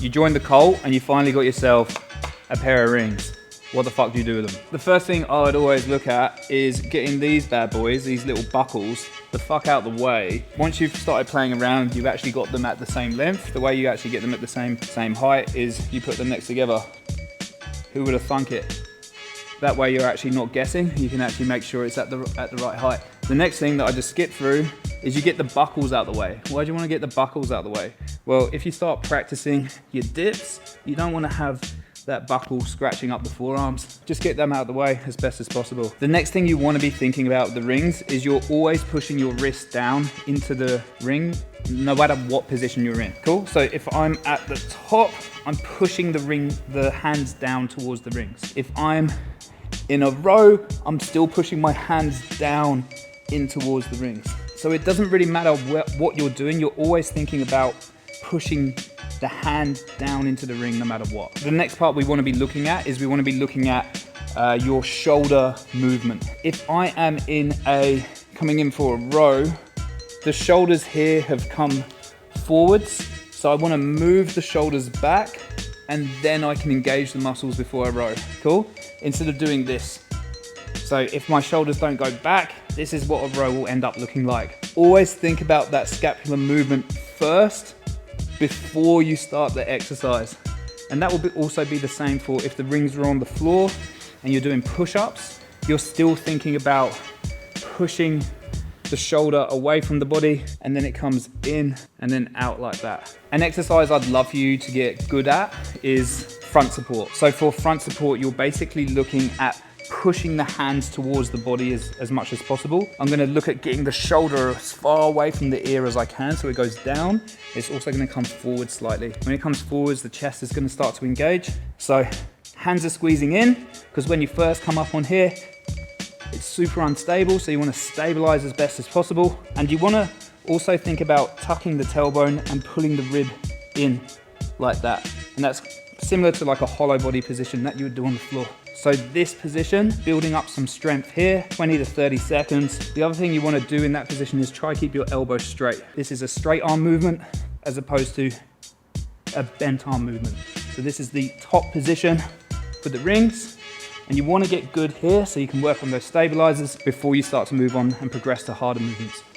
You joined the cult and you finally got yourself a pair of rings. What the fuck do you do with them? The first thing I would always look at is getting these bad boys, these little buckles, the fuck out the way. Once you've started playing around, you've actually got them at the same length. The way you actually get them at the same height is you put them next together. Who would have thunk it? That way you're actually not guessing. You can actually make sure it's at the right height. The next thing that I just skipped through is you get the buckles out the way. Why do you want to get the buckles out the way? Well, if you start practicing your dips, you don't want to have that buckle scratching up the forearms. Just get them out of the way as best as possible. The next thing you want to be thinking about with the rings is you're always pushing your wrist down into the ring, no matter what position you're in. Cool? So if I'm at the top, I'm pushing the hands down towards the rings. If I'm in a row, I'm still pushing my hands down in towards the rings. So it doesn't really matter what you're doing, you're always thinking about pushing the hand down into the ring no matter what. The next part we want to be looking at is your shoulder movement. If I am coming in for a row, the shoulders here have come forwards, so I want to move the shoulders back and then I can engage the muscles before I row. Cool? Instead of doing this. So if my shoulders don't go back, this is what a row will end up looking like. Always think about that scapular movement first before you start the exercise. And that will also be the same for if the rings are on the floor and you're doing push-ups, you're still thinking about pushing the shoulder away from the body and then it comes in and then out like that. An exercise I'd love for you to get good at is front support. So for front support, you're basically looking at pushing the hands towards the body as much as possible. I'm gonna look at getting the shoulder as far away from the ear as I can so it goes down. It's also gonna come forward slightly. When it comes forwards, the chest is gonna start to engage. So hands are squeezing in, because when you first come up on here, it's super unstable, so you wanna stabilize as best as possible. And you wanna also think about tucking the tailbone and pulling the rib in like that. And that's similar to like a hollow body position that you would do on the floor. So this position, building up some strength here, 20 to 30 seconds. The other thing you want to do in that position is try keep your elbow straight. This is a straight arm movement as opposed to a bent arm movement. So this is the top position for the rings. And you want to get good here so you can work on those stabilizers before you start to move on and progress to harder movements.